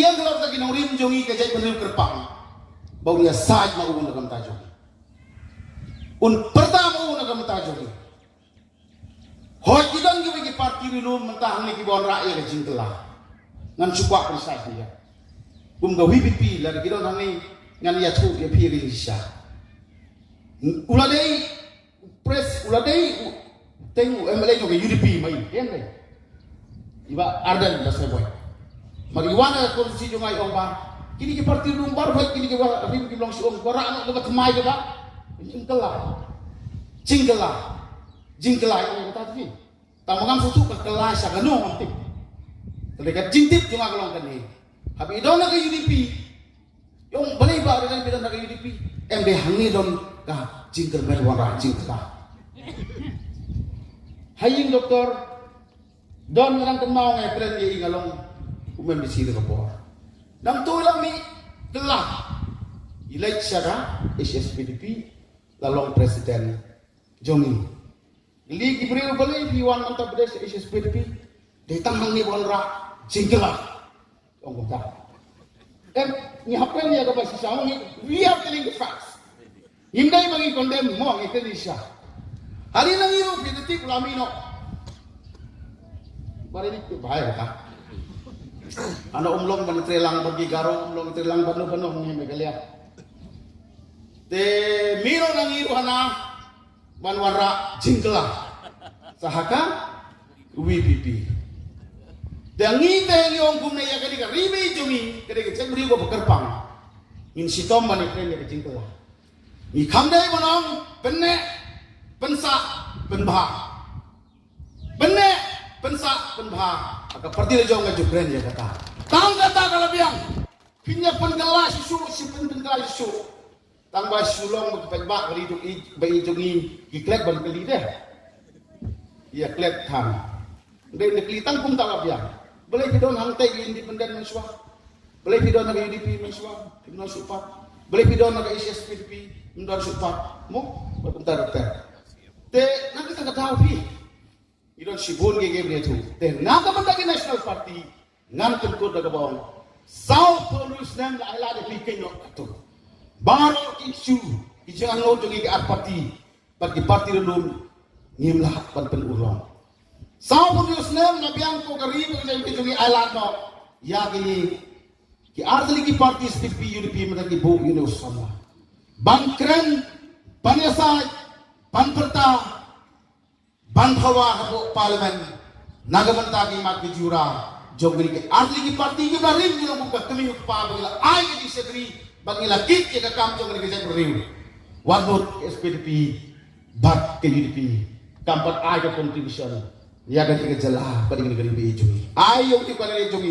yang kalau lagi naurin jongi kejai penuh kerpang bau dia saaj mau nak tajuk pertama nak tajuk hoi kidan ki parti dulu mentah ni ki bon rakyat jingkelah ngan suka persai dia gawi pipi la kidan hani ngan ya tu dia pi Indonesia uladai press uladai tengu MLA juga UDP mai kan dai iba ardan dah saya boy mariwana konstitusi jongai ong ba kini ki parti lumbar ba kini ki rim ki long siom ko ra no ba mai ba jingkela yang kata tadi tamangam susu ke kelas agano nanti terdekat jintip jonga kelong kan ni habi idona ke UDP yung balai ba dengan bidan ke UDP MD hangi don ka jingkel merwara jingkela haying doktor don nang temau ngai kren ye ngalong umem di sini kapor nang tu lang ni gelah elect syara HSPDP lalong presiden jongi li gibril bali diwan anta bedes HSPDP datang hang ni bonra jingkelah ong kota ni hapen ya ka basi sama ni we are telling the facts hindai bagi condemn mo ngi Indonesia hari nang iru PDP ulamino bari ni bahaya ka ana umlong ban trelang bagi garong umlong trelang banu ngi megalia te miro nang iru hana manwara jingkelah sahaka WPP dan ngite yung kumne ya kadi ka ribe jungi kadi ka cebri ko bekerpang in sitom mani kren ya jingkelah ni kamdai manong penne pensa penbha benne pensa penbha aka parti jong ngaju kren ya kata tang kata kalabiang pinya pengelas isu si pengelas isu tambah sulong berpajak beri jungi giklek ban keli deh ya klek tham dei nekli tangkum talabiang boleh pidon hangtai independen mensua boleh pidon naga UDP mensua timna supat boleh pidon naga HSPDP mendon supat mo bentar te nanti tangka tahu pi idon sibun ge bre tu te naga bandagi national party ngan ko daga bawang south police nam la ala de pikenyo tu baru isu jangan lo jogi ke parti bagi parti dulu ngimlah pan urang sao polius nem nabiang ko gari ko jogi ala no ya ki artli ki parti SPP UDP mata ki bu Yunus sama bangkren panesa panperta banhawa habo parlimen nagamanta ki mat ki jura jogi ki artli ki parti ki barim ni mo ka kami pa bagila ay ki segri bagi lagi kita kampung negeri saya beriu, wadut SPDP, bat ke UDP, kampat ayo contribution, ya kan kita jelah pada negeri BJP. Ayo kita pada BJP,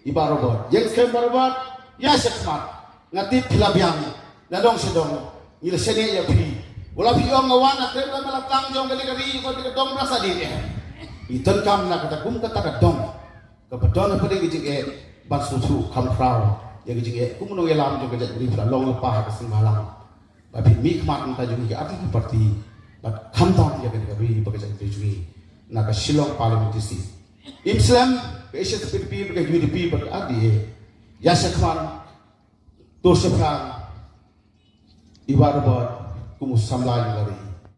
ibarobot, yang sekarang barobot, ya sekemat, ngatip hilabiang, nadong sedong, ila seni ya pi, wala pi orang ngawan, atrem lah melakang jong negeri, kau tidak dong merasa diri. Iton kam nak kata kum kata kadong, kebetulan pada BJP, bat susu kamprau. Yang juga kumunong yalam juga jadi beri long lepah ke semalam. Tapi mikmat entah juga arti parti, but kamtam ya kan beri bekerja di juga. Nak silong parliamentisi. Islam Asian PDP bekerja UDP berarti ya sekarang tur sekarang ibarat kumus samlai lari.